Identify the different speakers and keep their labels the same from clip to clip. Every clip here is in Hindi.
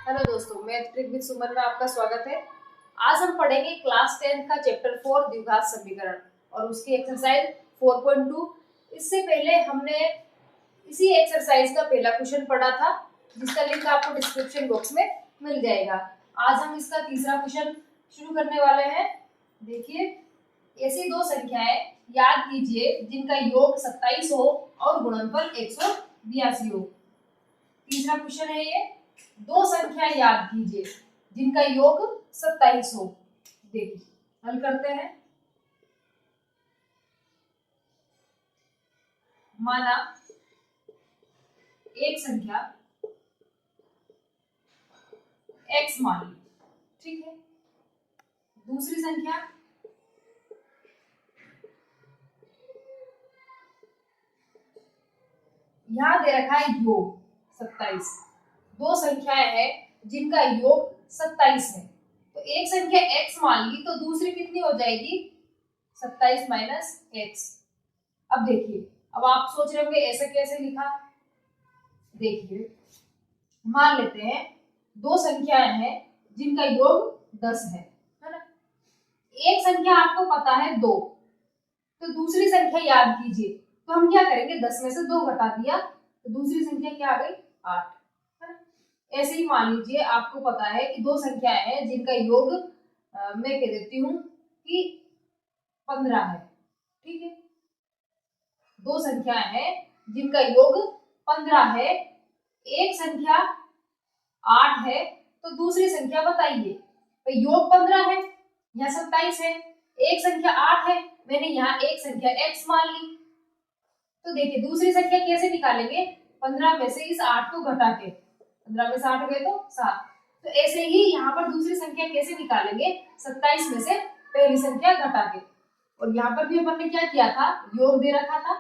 Speaker 1: हेलो दोस्तों, मैथ ट्रिक विद सुमन में आपका स्वागत है। आज हम पढ़ेंगे क्लास 10 का चैप्टर 4 द्विघात समीकरण और उसकी एक्सरसाइज 4.2। इससे पहले हमने इसी एक्सरसाइज का पहला क्वेश्चन पढ़ा था, जिसका लिंक आपको डिस्क्रिप्शन बॉक्स में मिल जाएगा। आज हम इसका तीसरा क्वेश्चन शुरू करने वाले हैं। देखिए, ऐसी दो संख्याएं याद कीजिए जिनका योग 27 हो और गुणनफल 182 हो। तीसरा क्वेश्चन है ये, दो संख्या याद कीजिए जिनका योग 27 हो। देखिए, हल करते हैं। माना एक संख्या x मान ली, ठीक है। दूसरी संख्या यहां दे रखा है योग 27। दो संख्याएं हैं जिनका योग 27 है, तो एक संख्या x मान ली तो दूसरी कितनी हो जाएगी? 27 माइनस x। अब देखिए, अब आप सोच रहे होंगे ऐसे कैसे लिखा। देखिए, मान लेते हैं दो संख्याएं हैं जिनका योग 10 है ना। एक संख्या आपको पता है 2, तो दूसरी संख्या याद कीजिए। तो हम क्या करेंगे, 10 में से 2 घटा दिया तो दूसरी संख्या क्या आ गई? 8, है ना। ऐसे ही मान लीजिए आपको पता है कि दो संख्याएं हैं जिनका योग मैं कह देती हूँ कि 15 है, ठीक है। दो संख्याएं हैं जिनका योग 15 है, एक संख्या 8 है, तो दूसरी संख्या बताइए। तो योग 15 है, यहाँ 27 है, एक संख्या 8 है, मैंने यहाँ एक संख्या x मान ली। तो देखिए दूसरी संख्या कैसे निकालेंगे? 15 में से इस 8 को घटा के, 15 में से 8 गए तो 7। तो ऐसे ही यहाँ पर दूसरी संख्या कैसे निकालेंगे? 27 में से पहली संख्या घटा के। और यहाँ पर भी अपन ने क्या किया था, योग दे रखा था,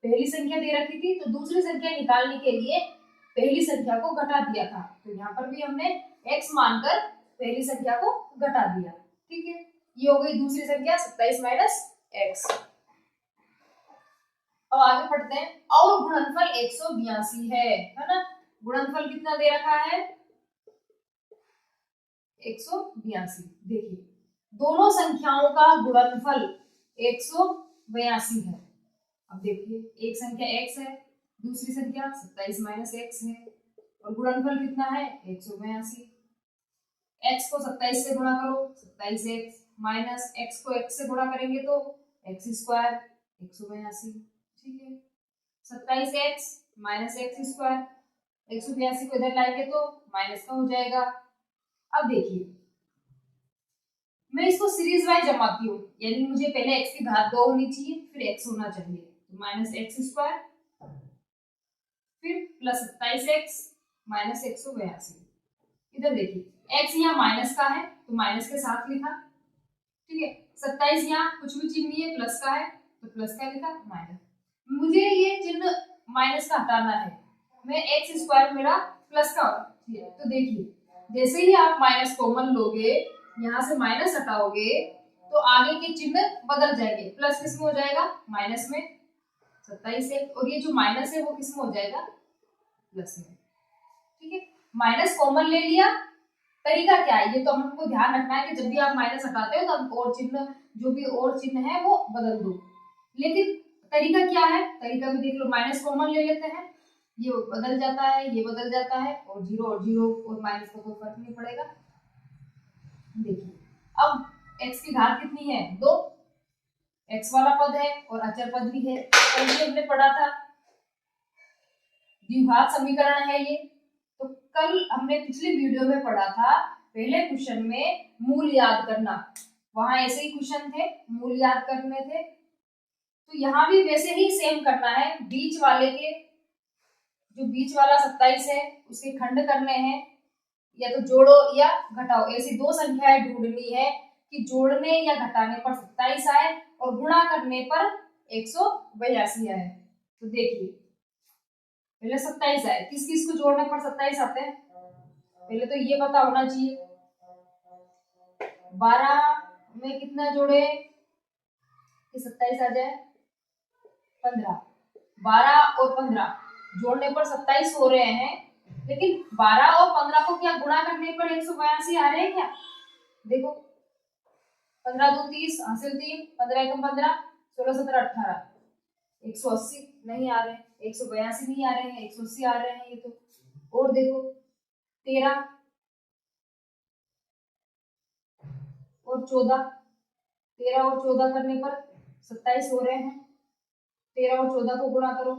Speaker 1: पहली संख्या दे रखी थी, तो दूसरी संख्या निकालने के लिए पहली संख्या को घटा दिया था। तो यहाँ पर भी हमने x मानकर पहली संख्या को घटा दिया, ठीक है। ये हो गई दूसरी संख्या 27 माइनस x। अब आगे पढ़ते हैं। और गुणनफल 182 है ना। गुणनफल कितना दे रखा है? 182। देखिए, दोनों संख्याओं का गुणनफल 182 है। अब देखिए, एक संख्या x है, दूसरी संख्या 27 माइनस x है, और गुणनफल कितना है? 182। x को 27 से गुणा करो, 27x माइनस x को x से गुणा करेंगे तो x स्क्वायर 182, ठीक है। 27x माइनस x स्क्वायर 182 को इधर लाएंगे तो माइनस का हो जाएगा। अब देखिए, मैं इसको सीरीज वाइज जमाती हूँ, यानी मुझे पहले x की घात 2 होनी चाहिए, फिर x होना चाहिए, तो माइनस एक्स स्क्वायर, फिर प्लस 27x माइनस 182। इधर देखिए x यहाँ माइनस का है तो माइनस के साथ लिखा, ठीक है। 27 यहाँ कुछ भी चिन्ह नहीं है, प्लस का है तो प्लस का लिखा, माइनस। मुझे ये चिन्ह माइनस का हटाना है, मैं एक्स स्क्वायर मेरा प्लस का होगा। तो देखिए, जैसे ही आप माइनस कॉमन लोगे, यहाँ से माइनस हटाओगे तो आगे के चिन्ह बदल जाएंगे। प्लस किस में हो जाएगा? माइनस में 27 है, और ये जो माइनस है वो किस में हो जाएगा? प्लस में, ठीक है। माइनस कॉमन ले लिया। तरीका क्या है, ये तो हमको ध्यान रखना है कि जब भी आप माइनस हटाते हो तो और चिन्ह, जो भी और चिन्ह है वो बदल दो। लेकिन तरीका क्या है? तरीका भी देख लो। माइनस कॉमन ले लेते हैं, ये बदल जाता है, ये बदल जाता है, और जीरो और माइनस का कोई फर्क नहीं पड़ेगा। देखिए, अब x की घात कितनी है? 2। x वाला पद है और अचर पद भी है, कल भी हमने पढ़ा था। द्विघात समीकरण है ये। तो कल हमने पिछली वीडियो में पढ़ा था, पहले क्वेश्चन में मूल याद करना, वहां ऐसे ही क्वेश्चन थे, मूल याद करने थे। तो यहाँ भी वैसे ही सेम करना है। बीच वाले के, जो बीच वाला 27 है उसके खंड करने हैं, या तो जोड़ो या घटाओ। ऐसी दो संख्याएं ढूंढनी है कि जोड़ने या घटाने पर 27 आए और गुणा करने पर 182 आए। तो देखिए, पहले 27 आए, किस किस को जोड़ने पर 27 आते हैं? पहले तो ये पता होना चाहिए, 12 में कितना जोड़े कि 27 आ जाए? 15। 12 और 15 जोड़ने पर 27 हो रहे हैं, लेकिन 12 और 15 को क्या गुणा करने पर 182 आ रहे हैं क्या? देखो 15 2 30 हासिल 3, 15 एकम 15, 16 17 18, 180 नहीं आ रहे हैं, 182 नहीं आ रहे हैं, 180 आ रहे हैं ये तो। और देखो 13 और 14, 13 और 14 करने पर 27 हो रहे हैं। 13 और 14 को गुणा करो,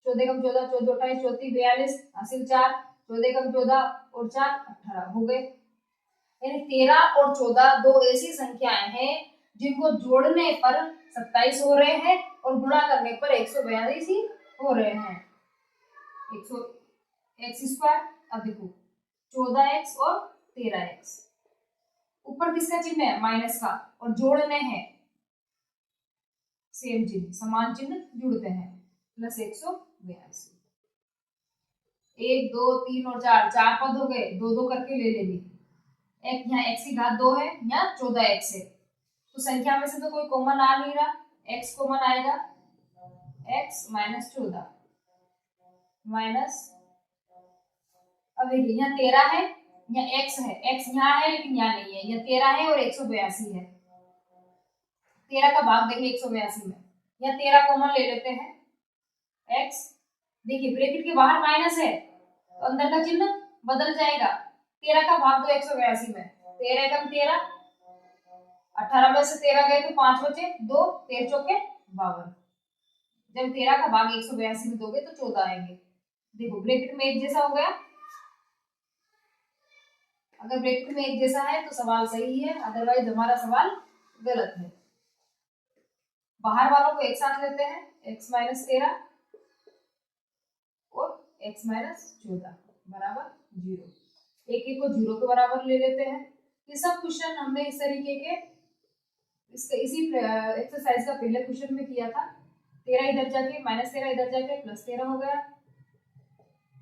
Speaker 1: 14 कम 14, 14 28, 34 42 हासिल 4, 14 कम 14 और 4 18 हो गए। यानी 13 और 14 दो ऐसी संख्याएं हैं जिनको जोड़ने पर 27 हो रहे हैं और गुणा करने पर 142 ही हो रहे हैं। 100 एक्स स्क्वायर, अब देखो 14x और 13x, ऊपर किसका चिन्ह है? माइनस का, और जोड़ने हैं सेम चिन्ह, समान चिन्ह जुड़ते हैं, प्लस 182। 1 2 3 और 4, 4 पद हो गए, 2 2 करके ले लेंगे। एक यहाँ x की घात 2 है, यहाँ 14x है, तो संख्या में से तो कोई कॉमन आ नहीं रहा, x कॉमन आएगा, x माइनस 14 माइनस, अब देखिए यहाँ 13 है, यहाँ x है, x यहाँ है लेकिन यहाँ नहीं है, यहाँ 13 है और 182 है। 13 का भाग देखिए 182 में, यहाँ 13 कॉमन ले लेते हैं, x, देखिए ब्रैकेट के बाहर माइनस है तो अंदर का चिन्ह बदल जाएगा। 13 का भाग दो 182 में, 13 एकम 13, 18 में से 13 गए तो 5 बचे, 2 13 चौके 52। जब 13 का भाग 182 में दोगे तो 14 आएंगे। देखो ब्रैकेट में एक जैसा हो गया, अगर ब्रैकेट में एक जैसा है तो सवाल सही है, अदरवाइज हमारा सवाल गलत है। बाहर वालों को एक साथ लेते हैं, x माइनस 13 और x माइनस 14 बराबर 0, एक एक को 0 के बराबर ले लेते हैं। ये सब क्वेश्चन हमने इस तरीके के इसी एक्सरसाइज का पहले क्वेश्चन में किया था। 13 इधर जाके माइनस 13 इधर जाके प्लस 13 हो गया,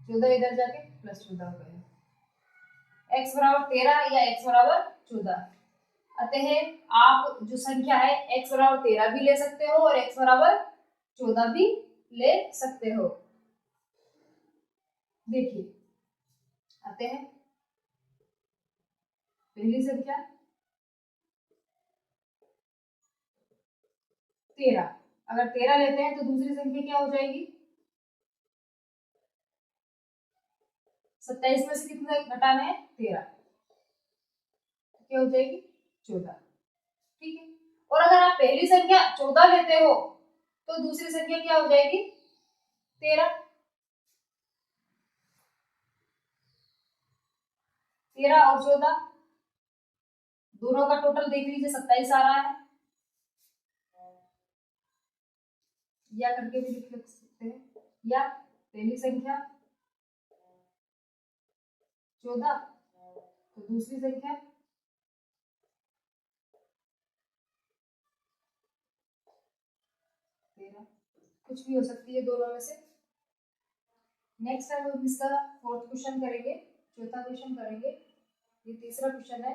Speaker 1: 14 इधर जाके प्लस 14 हो गया, x बराबर 13 या x बराबर 14। अतः आप जो संख्या है x बराबर 13 भी ले सकते हो और x बराबर 14 भी ले सकते हो। देखिए आते हैं पहली संख्या 13, अगर 13 लेते हैं तो दूसरी संख्या क्या हो जाएगी? 27 में से कितने घटाना है? 13, क्या हो जाएगी? 14। ठीक है, और अगर आप पहली संख्या 14 लेते हो तो दूसरी संख्या क्या हो जाएगी? 13। 13 और 14 दोनों का टोटल देख लीजिए 27 आ रहा है, या करके भी लिख सकते हैं, या पहली संख्या 14 तो दूसरी संख्या 13, कुछ भी हो सकती है दोनों में से। नेक्स्ट हम इसका फोर्थ क्वेश्चन करेंगे, चौथा क्वेश्चन करेंगे, ये तीसरा क्वेश्चन है।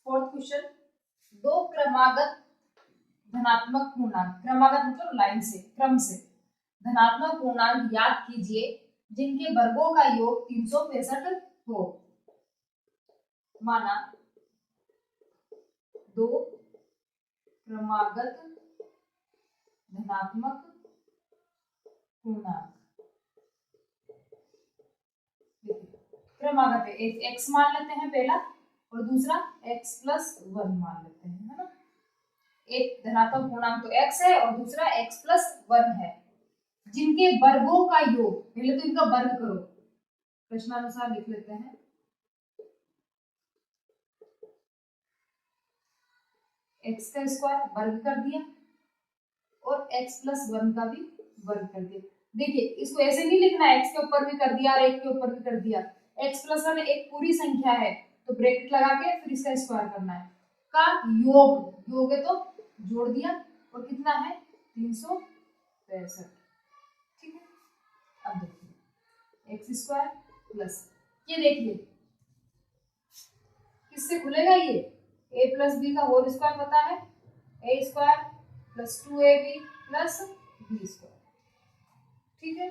Speaker 1: फोर्थ क्वेश्चन, दो क्रमागत धनात्मक पूर्णांक, क्रमागत मतलब लाइन से, क्रम से धनात्मक पूर्णांक याद कीजिए जिनके वर्गों का योग 365 हो। माना दो क्रमागत धनात्मक पूर्णांक, क्रमागत है, एक x मान लेते हैं पहला और दूसरा x प्लस 1 मान लेते हैं, है ना। एक धनात्मक पूर्णांक तो x है और दूसरा x प्लस 1 है, जिनके वर्गों का योग, पहले तो इनका वर्ग करो, प्रश्नानुसार लिख लेते हैं। x का स्क्वायर वर्ग कर दिया, और x प्लस 1 का भी वर्ग कर दिया। देखिए इसको ऐसे नहीं लिखना है x के ऊपर भी कर दिया और 1 के ऊपर भी कर दिया। x प्लस 1 एक पूरी संख्या है तो ब्रैकेट लगा के फिर इसका स्क्वायर करना है, का योग है तो जोड़ दिया और कितना है 365। ठीक है, अब देखिए एक्स स्क्वायर प्लस, ये देखिए किससे खुलेगा, ये a प्लस बी का होल स्क्वायर पता है, a square plus 2ab plus B square. ठीक है,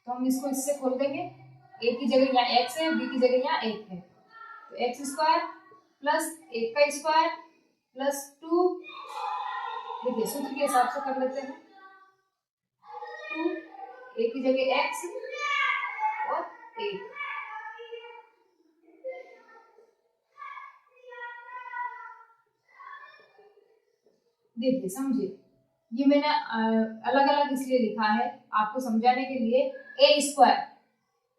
Speaker 1: तो हम इसको इससे खोल देंगे, a की जगह यहाँ x है, b की जगह यहाँ 1 है, तो एक्स स्क्वायर प्लस 1 का स्क्वायर प्लस 2, देखिए सूत्र के हिसाब से कर लेते हैं, 2 a की जगह x और 1। देखिए समझिए, ये मैंने अलग अलग इसलिए लिखा है आपको समझाने के लिए, a स्क्वायर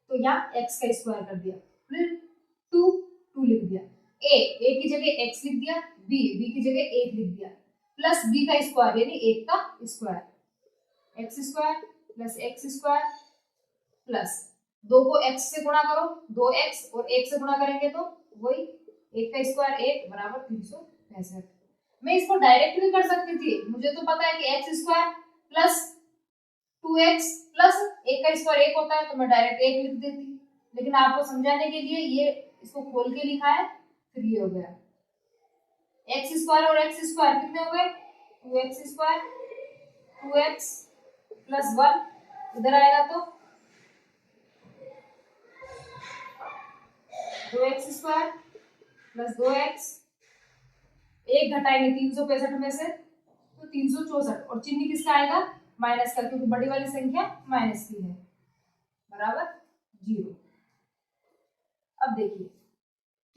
Speaker 1: तो यहाँ x का स्क्वायर कर दिया, फिर 2 लिख दिया, a की जगह x लिख दिया, b की जगह 1 लिख दिया, प्लस b का स्क्वायर यानी 1 का square, x square plus x square plus 2 को x से गुणा करो 2x और 1 से गुणा करेंगे तो वही 1 का स्क्वायर 1 बराबर 365। मैं इसको डायरेक्ट भी कर सकती थी, मुझे तो पता है कि x square plus 2x plus 1 का स्क्वायर 1 होता है तो मैं डायरेक्ट 1 लिख देती, लेकिन आपको समझाने के लिए ये इसको खोल के लिखा है, फिर ये हो गया एक्स स्क्वायर और एक्स स्क्वायर कितने हो गए 2x स्क्वायर 2x प्लस 1, इधर आएगा तो 2x स्क्वायर प्लस 2x, एक घटाएंगे 365 में से तो 364 और चिन्ह किसका आएगा माइनस का, क्योंकि बड़ी वाली संख्या माइनस की है, बराबर 0। अब देखिए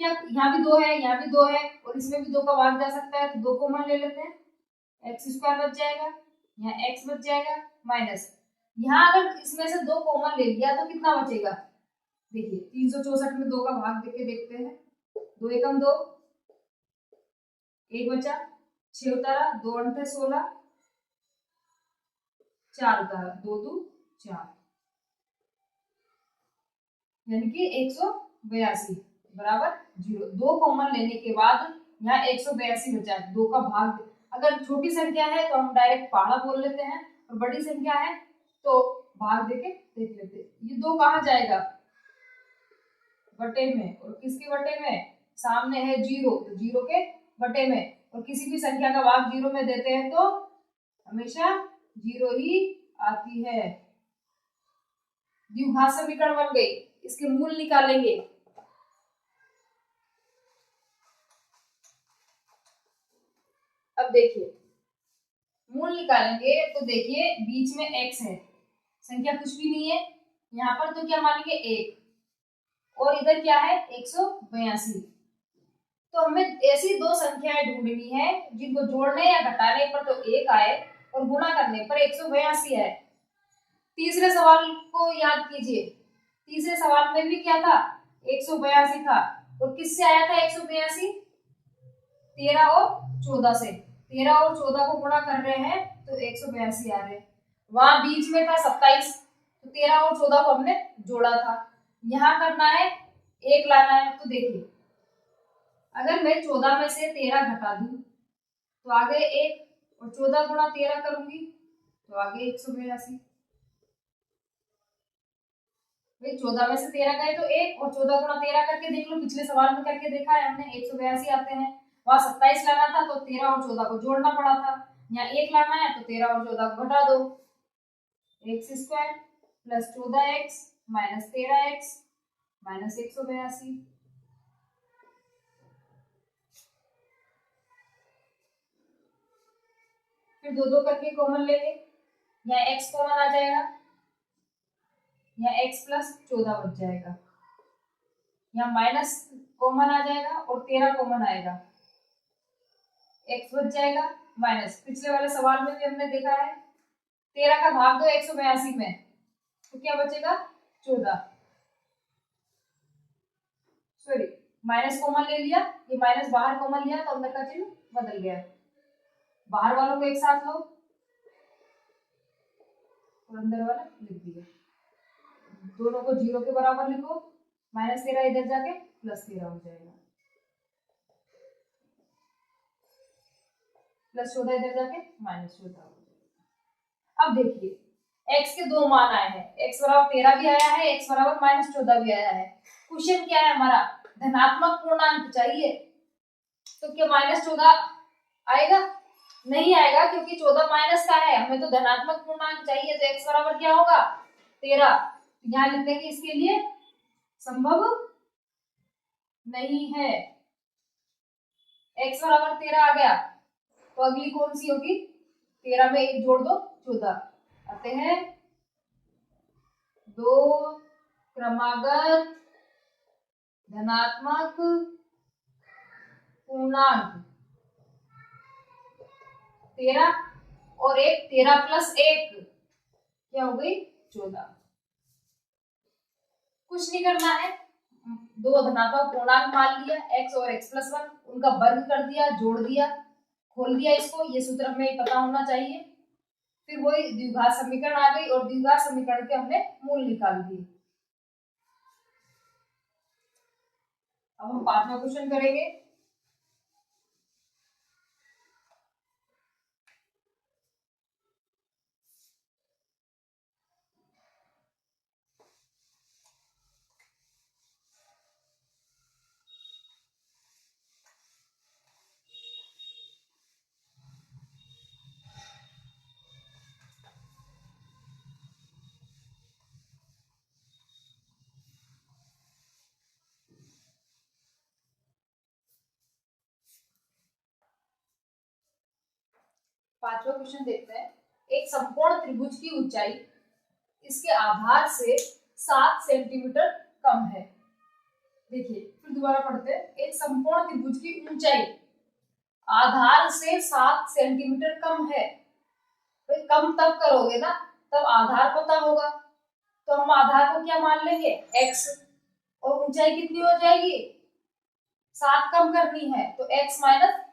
Speaker 1: क्या यहाँ भी 2 है, यहाँ भी 2 है और इसमें भी 2 का भाग जा सकता है, तो 2 कॉमन ले लेते हैं, एक्स स्क्वायर बच जाएगा, यहाँ एक्स बच जाएगा माइनस, यहाँ अगर इसमें से 2 कॉमन ले लिया तो कितना बचेगा, देखिए 364 में 2 का भाग देके देखते हैं, 2 एकम 2, 1 बचा, 6 उतारा 2 अंठे 16, 4 उतारा 2 2 4, यानी कि 182 बराबर 0। 2 कॉमन लेने के बाद यहाँ 182 बचा, 2 का भाग, अगर छोटी संख्या है तो हम डायरेक्ट पहाड़ा बोल लेते हैं और बड़ी संख्या है तो भाग देके देख लेते हैं। ये 2 कहाँ जाएगा बटे में, और किसके बटे में, सामने है 0 तो 0 के बटे में, और किसी भी संख्या का भाग 0 में देते हैं तो हमेशा 0 ही आती है। द्विघात समीकरण बन गई, इसके मूल निकालेंगे, अब देखिए मूल निकालेंगे तो देखिए बीच में x है, संख्या कुछ भी नहीं है यहाँ पर, तो क्या मानेंगे 1, और इधर क्या है 182, तो हमें ऐसी 2 संख्याएं ढूंढनी है जिनको जोड़ने या घटाने पर तो 1 आए और गुणा करने पर 182 है। तीसरे सवाल को याद कीजिए, तीसरे सवाल में भी क्या था 182 था, और किससे आया था 182, 13 और 14 से, 13 और 14 को गुणा कर रहे हैं तो 182 आ रहे हैं, वहां बीच में था 27 तो 13 और 14 को हमने जोड़ा था, यहाँ करना है 1 लाना है, तो देखिए अगर मैं 14 में से 13 घटा दूं तो आगे 1, और 14 गुणा 13 करूंगी तो आगे 182, भाई 14 में से 13 गए तो 1 और 14 गुणा 13 करके देख लो, पिछले सवाल में करके देखा है हमने 182 आते हैं, वहां 27 लाना था तो 13 और 14 को जोड़ना पड़ा था, यहाँ 1 लाना है तो 13 और 14 को घटा दो, x square plus 14x minus 13x minus 182, फिर 2 2 करके कॉमन लेंगे, यहाँ x कॉमन आ जाएगा, यहाँ x प्लस 14 बच जाएगा, यहाँ माइनस कॉमन आ जाएगा और 13 कॉमन आएगा, x बच जाएगा माइनस, पिछले वाले सवाल में भी हमने देखा है 13 का भाग दो 182 में तो क्या बचेगा 14, सॉरी माइनस कॉमन ले लिया, ये माइनस बाहर कॉमन लिया तो अंदर का चिन्ह बदल गया, बाहर वालों को एक साथ लो और अंदर वाला लिख दिया, दोनों को 0 के बराबर लिखो, -13 इधर जाके +13 हो जाएगा, +14 इधर जाके -14 हो जाएगा। अब देखिए x के दो मान आए हैं, x बराबर 13 भी आया है, x बराबर -14 भी आया है। क्वेश्चन क्या है हमारा, धनात्मक पूर्णांक चाहिए, तो क्या -14 आएगा? नहीं आएगा, क्योंकि 14 माइनस का है, हमें तो धनात्मक पूर्णांक चाहिए, तो x बराबर क्या होगा 13। यहाँ लिख देंगे इसके लिए संभव नहीं है, x बराबर 13 आ गया, तो अगली कौन सी होगी, 13 में 1 जोड़ दो 14 आते हैं, दो क्रमागत धनात्मक पूर्णांक 13 और एक 13 + 1 क्या हो गई 14। कुछ नहीं करना है, दो धनात्मक पूर्णांक मान लिया x और x+1, उनका वर्ग कर दिया, जोड़ दिया, खोल दिया इसको, ये सूत्र हमें पता होना चाहिए। फिर वही द्विघात समीकरण आ गई और द्विघात समीकरण के हमने मूल निकाल दिए। अब हम 5वां क्वेश्चन करेंगे। पांचवा क्वेश्चन देखते हैं। एक समकोण त्रिभुज की ऊंचाई इसके आधार से 7 सेंटीमीटर कम है। देखिए फिर दोबारा पढ़ते हैं। एक समकोण त्रिभुज की ऊंचाई आधार से 7 सेंटीमीटर कम है। तो कम तब करोगे ना, तब आधार पता होगा, तो हम आधार को क्या मान लेंगे x, और ऊंचाई कितनी हो जाएगी 7 कम करनी है, तो x -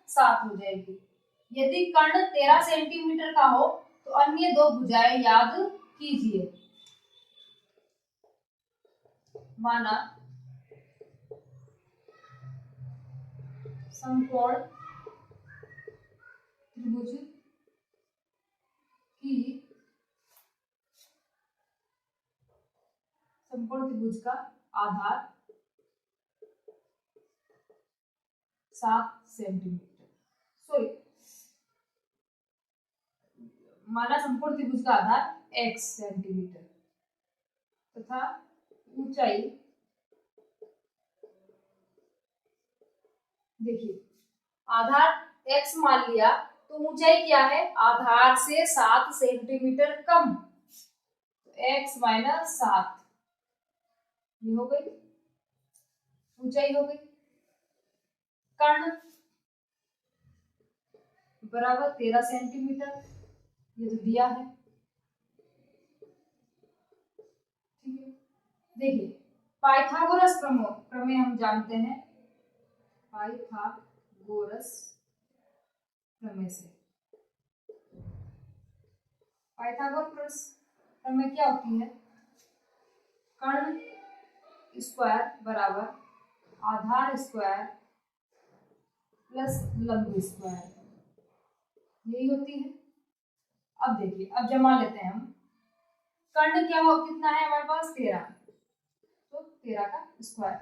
Speaker 1: 7 हो जाएगी। यदि कर्ण 13 सेंटीमीटर का हो तो अन्य दो भुजाएं याद कीजिए। माना समकोण त्रिभुज की समकोण त्रिभुज का आधार 7 सेंटीमीटर, सॉरी माना समकोण त्रिभुज का आधार x सेंटीमीटर तथा ऊंचाई, देखिए आधार x मान लिया तो ऊंचाई क्या है आधार से 7 सेंटीमीटर कम, तो x - 7 ये हो गई ऊंचाई हो गई। कर्ण बराबर 13 सेंटीमीटर, ये तो दिया है, ठीक है। देखिए पाइथागोरस प्रमेय हम जानते हैं, पाइथागोरस प्रमेय से, पाइथागोरस प्रमेय क्या होती है, कर्ण स्क्वायर बराबर आधार स्क्वायर प्लस लंब स्क्वायर, यही होती है। अब देखिए, अब जमा लेते हैं हम, कर्ण क्या हो कितना है हमारे पास 13, तो 13 का स्क्वायर,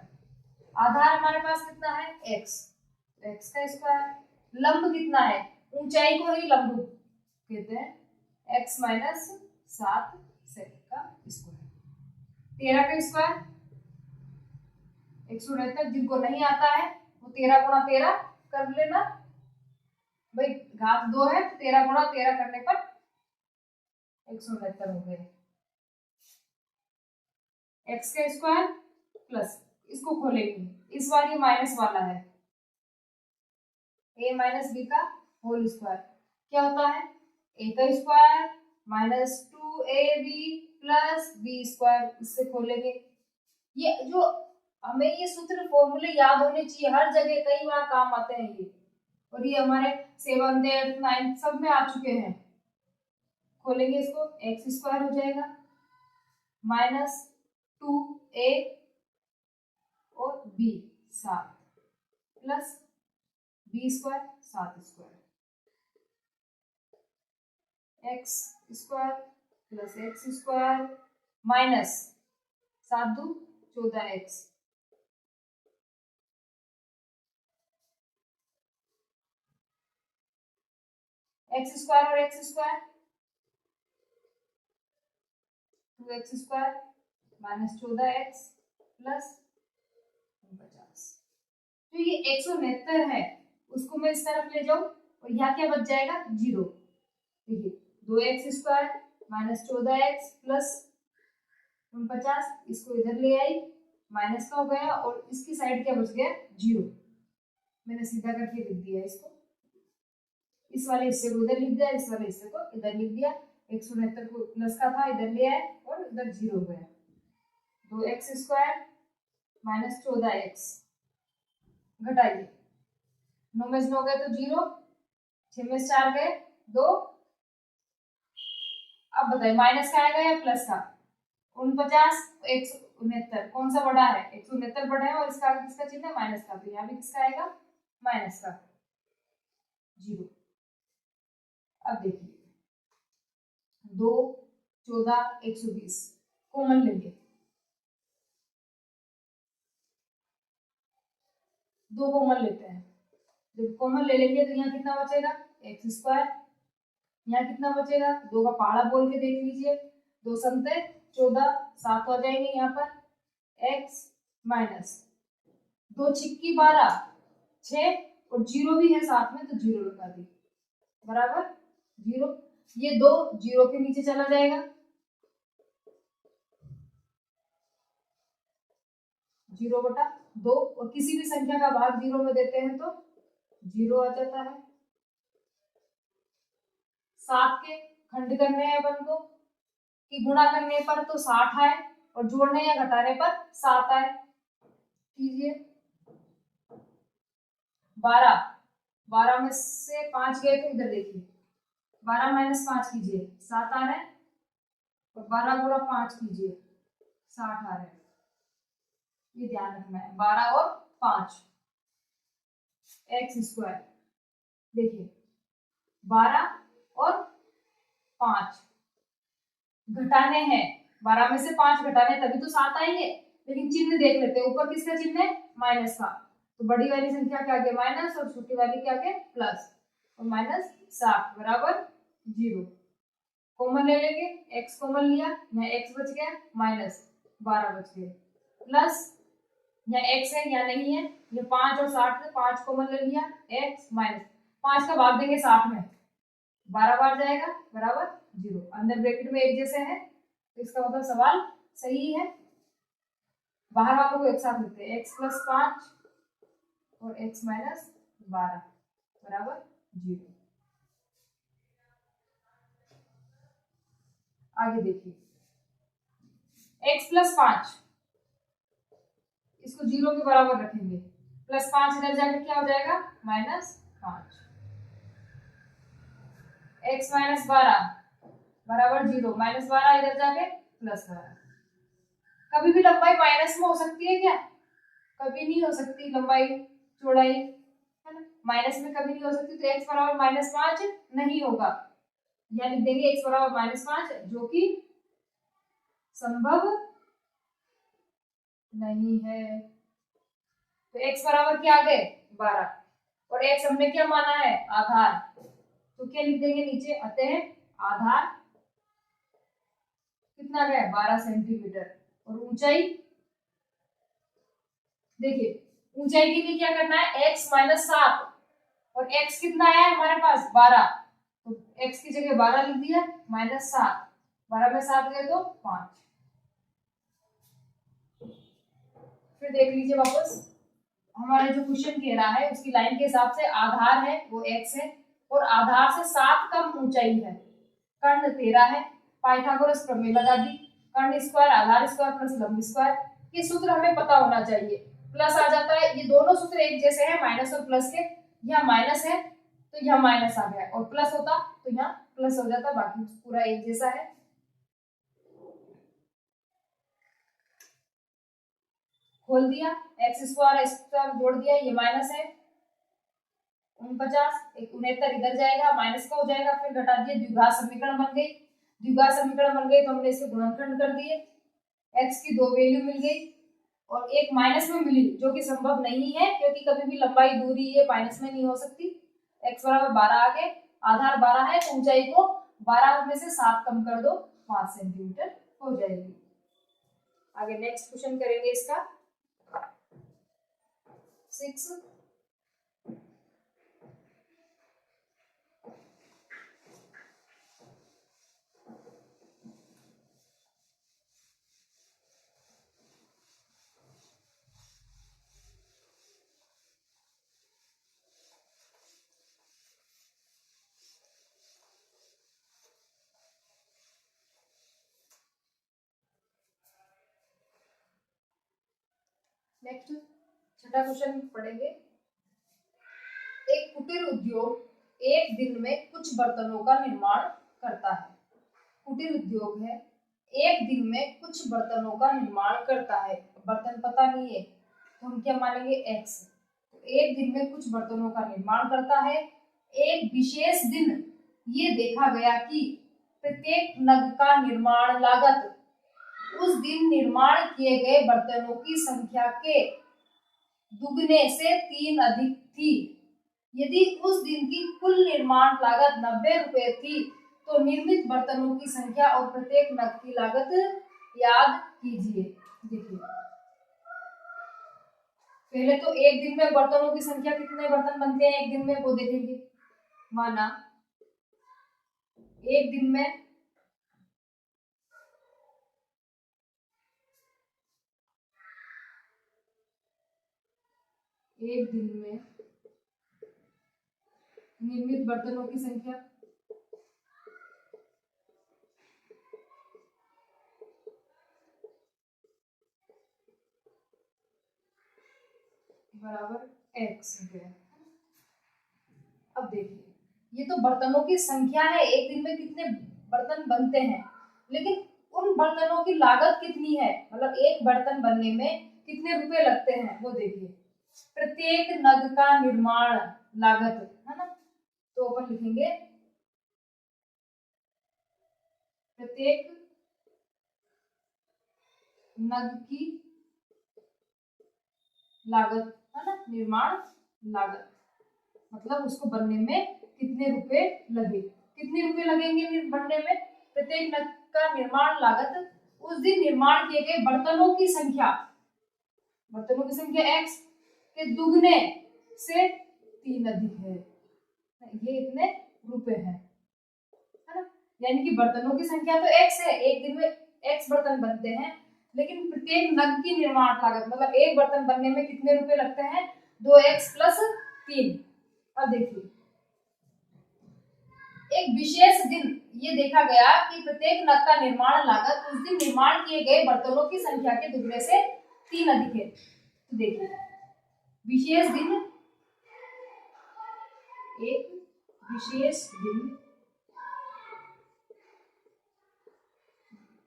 Speaker 1: आधार हमारे पास कितना है x, x का स्क्वायर, लंब कितना है, ऊंचाई को ही लंब कहते हैं, x - 7 का स्क्वायर, 13 का स्क्वायर 169, जिनको नहीं आता है वो 13 × 13 कर लेना, भाई घात 2 है तो 13 × 13 करने पर 169 हो गए। x का स्क्वायर प्लस, इसको खोलेंगे, इस बार ये माइनस वाला है, a - b का होल स्क्वायर क्या होता है a का square -2ab plus b square, इससे खोलेंगे। ये जो हमें ये सूत्र फॉर्मूले याद होने चाहिए, हर जगह कई बार काम आते हैं ये। और ये हमारे 7th 8th 9th सब में आ चुके हैं। खोलेंगे इसको, एक्स स्क्वायर हो जाएगा माइनस 2a और b 7 plus b square 7 square x square plus x square minus 7 2 14 x x square और x square 2x square minus 14x plus 49। तो ये 169 है, उसको मैं इस तरफ ले जाऊं और यहाँ क्या बच जाएगा 0। देखिए 2x square minus 14x plus 49, इसको इधर ले आई माइनस का हो गया और इसकी साइड क्या बच गया 0। मैंने सीधा करके लिख दिया इसको, इस वाले हिस्से को इधर लिख दिया, इस वाले हिस्से को इधर लिख दिया। 169 को प्लस का था इधर ले आए और इधर 0 हो गया। 2x स्क्वायर माइनस 14x घटाइए, 9 में 9 गए तो 0, 6 में 4 गए 2। अब बताइए माइनस का आएगा या प्लस का? 49 169 कौन सा बड़ा है? 169 बड़ा है और इसका आगे किसका चिन्ह है माइनस का, तो यहाँ भी किसका आएगा माइनस का 0। अब देखिए 2 14 120 कॉमन लेंगे, 2 कॉमन लेते हैं। जब कॉमन ले लेंगे तो यहाँ कितना बचेगा एक्स स्क्वायर, यहाँ कितना बचेगा 2 का पहाड़ा बोल के देख लीजिए, 2 संते 14 7 हो जाएंगे यहाँ पर x माइनस 2 छिक्की 12 6 और 0 भी है साथ में तो 0 लगा दी बराबर 0। ये 2 0 के नीचे चला जाएगा, 0 बटा 2 और किसी भी संख्या का भाग 0 में देते हैं तो 0 आ जाता है। 7 के खंड करने हैं अपन को कि गुणा करने पर तो 60 आए और जोड़ने या घटाने पर 7 आए। कीजिए 12 में से 5 गए तो इधर देखिए 12 माइनस 5 कीजिए 7 आ रहे हैं और 12 गुणा 5 कीजिए 60 आ रहे हैं। ये ध्यान रखना है 12 और 5 एक्स स्क्वायर। देखिए 12 और 5 घटाने हैं, 12 में से 5 घटाने तभी तो 7 आएंगे, लेकिन चिन्ह देख लेते हैं ऊपर किसका चिन्ह है माइनस का, तो बड़ी वाली संख्या क्या गया माइनस और छोटी वाली क्या गया प्लस और माइनस 60 बराबर 0। कॉमन ले लेंगे, x कॉमन लिया यहाँ x बच गया माइनस 12 बच गए प्लस यहाँ x है यहाँ नहीं है, ये 5 और 60 से 5 कॉमन ले लिया x माइनस 5 का भाग देंगे 60 में 12 बार जाएगा बराबर 0। अंदर ब्रैकेट में एक जैसे है तो इसका मतलब सवाल सही है। बाहर वालों को एक साथ लिखते हैं x प्लस 5 और x माइनस 12 बराबर 0। आगे देखिए x प्लस 5 इसको 0 के बराबर रखेंगे, प्लस 5 इधर जाकर क्या हो जाएगा माइनस 5, x माइनस 12 बराबर 0, माइनस 12 इधर जाके प्लस 12। कभी भी लंबाई माइनस में हो सकती है क्या? कभी नहीं हो सकती लंबाई चौड़ाई, है ना, माइनस में कभी नहीं हो सकती, तो x बराबर माइनस 5 नहीं होगा, यहाँ लिख देंगे x बराबर माइनस 5 जो कि संभव नहीं है। तो x बराबर क्या आ गए 12 और x हमने क्या माना है आधार, तो क्या लिख देंगे नीचे अतः आधार कितना गया 12 सेंटीमीटर और ऊंचाई, देखिए ऊंचाई के लिए क्या करना है x माइनस 7 और x कितना आया है हमारे पास 12, तो x की जगह 12 लिख दिया माइनस 7, 12 में 7 गए तो 5। फिर देख लीजिए वापस हमारे जो क्वेश्चन कह रहा है उसकी लाइन के हिसाब से आधार है वो x है और आधार से 7 कम ऊंचाई है, कर्ण 13 है, पाइथागोरस प्रमेय लगा दी, कर्ण स्क्वायर आधार स्क्वायर प्लस लंब स्क्वायर, ये सूत्र हमें पता होना चाहिए। प्लस आ जाता है, ये दोनों सूत्र एक जैसे हैं माइनस और प्लस के, यहाँ माइनस है तो यहाँ माइनस आ गया, और प्लस होता तो यहाँ प्लस हो जाता, बाकी पूरा एक जैसा है। खोल दिया, एक्स स्क्वायर जोड़ दिया, ये माइनस है 49, 69 इधर जाएगा, माइनस का हो जाएगा, फिर घटा दिया, द्विघात समीकरण बन गई। द्विघात समीकरण बन गई तो हमने इसके गुणनखंड कर दिए, एक्स की दो वैल्यू मिल गई और एक माइनस में मिली, जो कि संभव नहीं है क्योंकि कभी भी लंबाई दूरी ये माइनस में नहीं हो सकती। एक्स बराबर 12 आ गए, आधार 12 है तो ऊंचाई को 12 में से 7 कम कर दो, 5 सेंटीमीटर हो जाएगी। आगे नेक्स्ट क्वेश्चन करेंगे इसका 6। नेक्स्ट छठा क्वेश्चन पढ़ेंगे। एक कुटीर उद्योग एक दिन में कुछ बर्तनों का निर्माण करता है। कुटीर उद्योग है, एक दिन में कुछ बर्तनों का निर्माण करता है। बर्तन पता नहीं है तो हम क्या मानेंगे, एक्स। तो एक दिन में कुछ बर्तनों का निर्माण करता है। एक विशेष दिन ये देखा गया कि प्रत्येक नग का निर्माण लागत उस दिन निर्माण किए गए बर्तनों की संख्या के दुगने से 3 अधिक थी। यदि उस दिन की कुल निर्माण लागत 90 रुपए थी तो निर्मित बर्तनों की संख्या और प्रत्येक नग की लागत याद कीजिए। देखिए पहले तो एक दिन में बर्तनों की संख्या, कितने बर्तन बनते हैं एक दिन में वो देखेंगे। माना एक दिन में निर्मित बर्तनों की संख्या बराबर एक्स है। अब देखिए ये तो बर्तनों की संख्या है, एक दिन में कितने बर्तन बनते हैं, लेकिन उन बर्तनों की लागत कितनी है, मतलब एक बर्तन बनने में कितने रुपए लगते हैं वो देखिए। प्रत्येक नग का निर्माण लागत है ना, तो अपन लिखेंगे प्रत्येक नग की लागत है ना, निर्माण लागत मतलब उसको बनने में कितने रुपए लगे। कितने रुपए लगेंगे बनने में, प्रत्येक नग का निर्माण लागत उस दिन निर्माण किए गए बर्तनों की संख्या x के दुगने से 3 अधिक है, ये इतने रुपए है ना। यानी कि बर्तनों की संख्या तो x है, एक दिन में x बर्तन बनते हैं, लेकिन प्रत्येक नग की निर्माण लागत मतलब एक बर्तन बनने में कितने रुपए लगते हैं, 2x + 3। अब देखिए एक विशेष दिन ये देखा गया कि प्रत्येक नग का निर्माण लागत उस दिन निर्माण किए गए बर्तनों की संख्या के दुगने से 3 अधिक है। तो देखिए विशेष दिन, एक विशेष दिन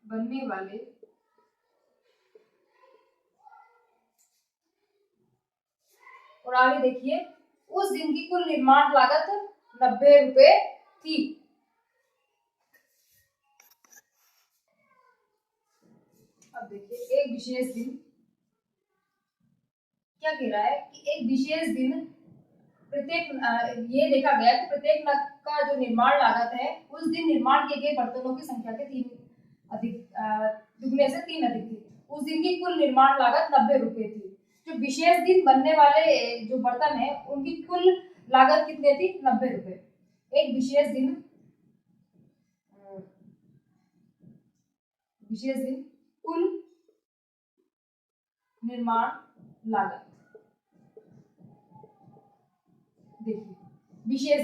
Speaker 1: बनने वाले और आगे देखिए उस दिन की कुल निर्माण लागत 90 रुपए थी। अब देखिए एक विशेष दिन क्या कह रहा है कि एक विशेष दिन प्रत्येक ये देखा गया कि प्रत्येक नग का जो निर्माण लागत है उस दिन निर्माण किए गए बर्तनों की संख्या के 3 अधिक दुगने से 3 अधिक थी। उस दिन की कुल निर्माण लागत 90 रुपए थी। जो विशेष दिन बनने वाले जो बर्तन है उनकी कुल लागत कितनी थी, 90 रुपए। एक विशेष दिन कुल निर्माण लागत, देखिए विशेष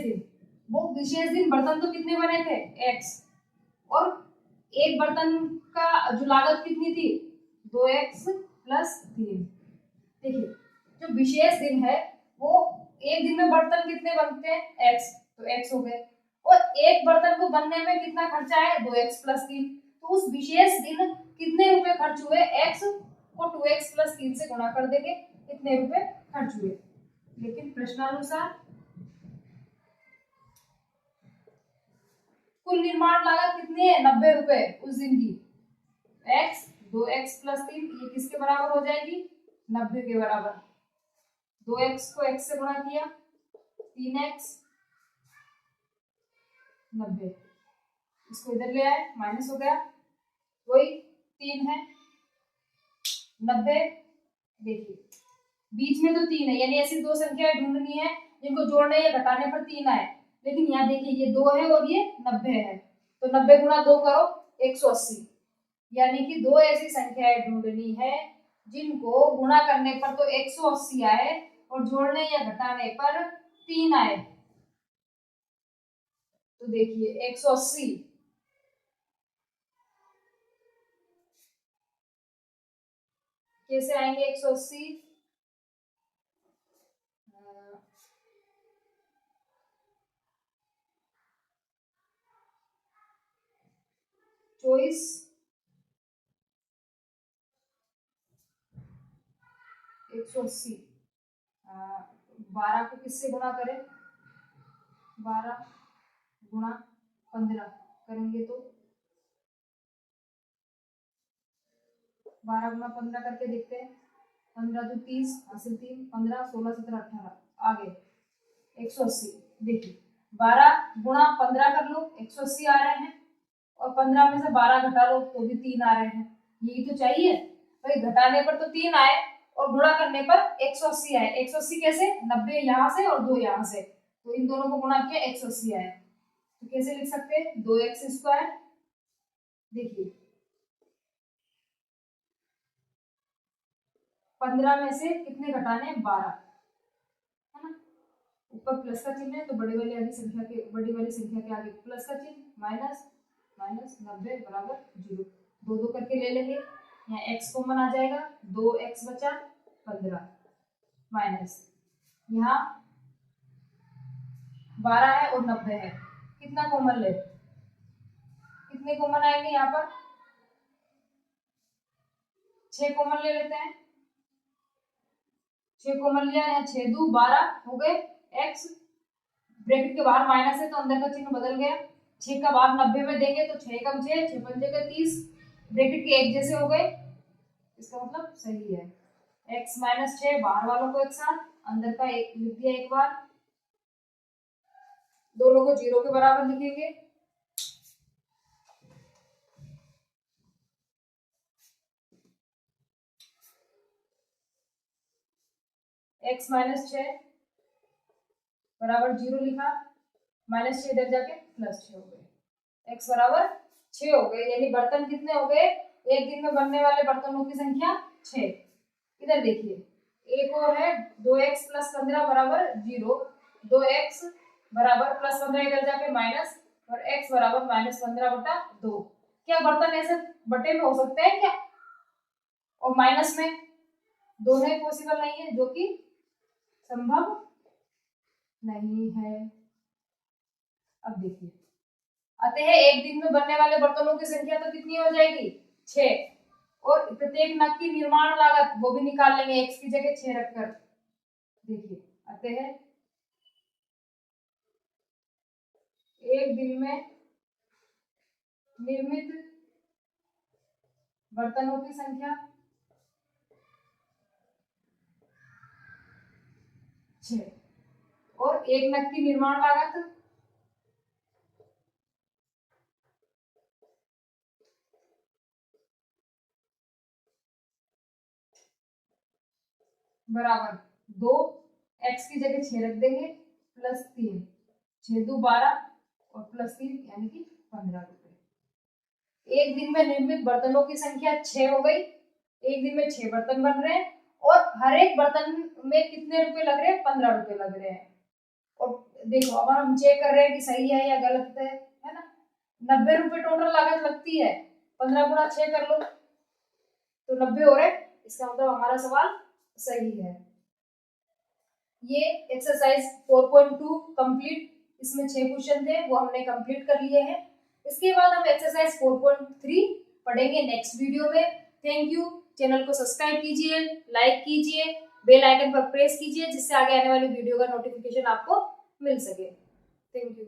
Speaker 1: दिन बर्तन तो कितने बने थे, x, और एक बर्तन का जो लागत कितनी थी, 2x + 3। देखिए जो विशेष दिन है वो एक दिन में बर्तन कितने बनते हैं x, तो x हो गए। और एक बर्तन को बनने में कितना खर्चा है 2x प्लस 3, तो उस विशेष दिन कितने रुपए खर्च हुए, x को 2x प्लस 3 से गुणा कर देंगे, कितने रुपए खर्च हुए। लेकिन प्रश्नानुसार कुल निर्माण लागत कितनी है 90 रुपए उस दिन की। x 2x प्लस 3 ये किसके बराबर हो जाएगी 90 के बराबर। 2x को x से गुणा किया 3x 90, इसको इधर ले आए माइनस हो गया, वही 3 है 90। देखिए बीच में तो 3 है, यानी ऐसी दो संख्याएं ढूंढनी है जिनको जोड़ने या घटाने पर 3 आए। लेकिन यहाँ देखिए ये 2 है और ये 90 है, तो 90 गुणा 2 करो 180, यानी कि दो ऐसी संख्याएं ढूंढनी है जिनको गुणा करने पर तो 180 आए और जोड़ने या घटाने पर 3 आए। तो देखिए 180 कैसे आएंगे 180, चौबीस 180 12 को किससे गुणा करें, 12 गुणा 15 करेंगे तो 12 गुणा 15 करके देखते हैं, 15 तो 30 हासिल 3 15 16 17 18 आगे 180। देखिए 12 गुणा 15 कर लो 180 आ रहे हैं, और 15 में से 12 घटा लो तो भी 3 आ रहे हैं, यही तो चाहिए भाई। घटाने पर तो 3 आए और गुणा करने पर 180 आए। 180 कैसे 90 यहाँ से और 2 यहाँ से, तो इन दोनों को गुणा किया 180 आए। तो कैसे लिख सकते हैं 2x स्क्वायर। देखिए 15 में से कितने घटाने 12 है ना, ऊपर प्लस का चिन्ह है तो बड़ी वाली संख्या के आगे प्लस का चिन्ह, माइनस माइनस 90 बराबर 0, दो दो करके ले लेंगे, यहाँ x कॉमन आ जाएगा 2x बचा 15 माइनस यहाँ 12 है और 90 है, कितना कॉमन ले, कितने कॉमन आएंगे यहाँ पर 6 कॉमन ले लेते हैं, 6 कॉमन लिया, यहाँ 6 2 12 हो गए x, ब्रैकेट के बाहर माइनस है तो अंदर का चिन्ह बदल गया, 6 का भाग 90 में देंगे तो 6 कम 6 6 पंजे का 30, ब्रैकेट के एक जैसे हो गए, इसका मतलब सही है। x माइनस 6 बाहर वालों को एक साथ, अंदर का एक लिख दिया एक बार, दोनों को 0 के बराबर लिखेंगे। x माइनस 6 बराबर 0 लिखा, माइनस 6 इधर जाके प्लस 6 हो गए, x बराबर 6 हो गए, यानी बर्तन कितने हो गए एक दिन में बनने वाले बर्तनों की संख्या 6। इधर देखिए एक और है 2x प्लस 15 बराबर 0, 2x बराबर प्लस 15 इधर जाके माइनस, और x बराबर माइनस 15 बटा 2। क्या बर्तन ऐसे बटे में हो सकते हैं क्या, और माइनस में, दोनों ही पॉसिबल नहीं है, जो कि संभव नहीं है। अब देखिए अतः एक दिन में बनने वाले बर्तनों की संख्या तो कितनी हो जाएगी 6, और प्रत्येक नग की निर्माण लागत वो भी निकाल लेंगे x की जगह 6 रखकर। देखिए अतः एक दिन में निर्मित बर्तनों की संख्या 6 और एक नग की निर्माण लागत बराबर 2, x की जगह 6 रख देंगे प्लस 3, 6 2 12 और प्लस 3 यानी कि 15 रुपए। एक दिन में निर्मित बर्तनों की संख्या 6 हो गई, एक दिन में 6 बर्तन बन रहे हैं और हर एक बर्तन में कितने रुपए लग रहे हैं 15 रुपए लग रहे हैं। और देखो अब हम चेक कर रहे हैं कि सही है या गलत है ना, 90 रुपए टोटल लागत लगती है, 15 गुणा 6 कर लो तो 90 हो रहे, इसका मतलब हमारा सवाल सही है। ये एक्सरसाइज 4.2 कंप्लीट, इसमें 6 क्वेश्चन थे वो हमने कंप्लीट कर लिए हैं। इसके बाद हम एक्सरसाइज 4.3 पढ़ेंगे नेक्स्ट वीडियो में। Thank you. चैनल को सब्सक्राइब कीजिए, लाइक कीजिए, बेल आइकन पर प्रेस कीजिए जिससे आगे आने वाली वीडियो का नोटिफिकेशन आपको मिल सके। Thank you.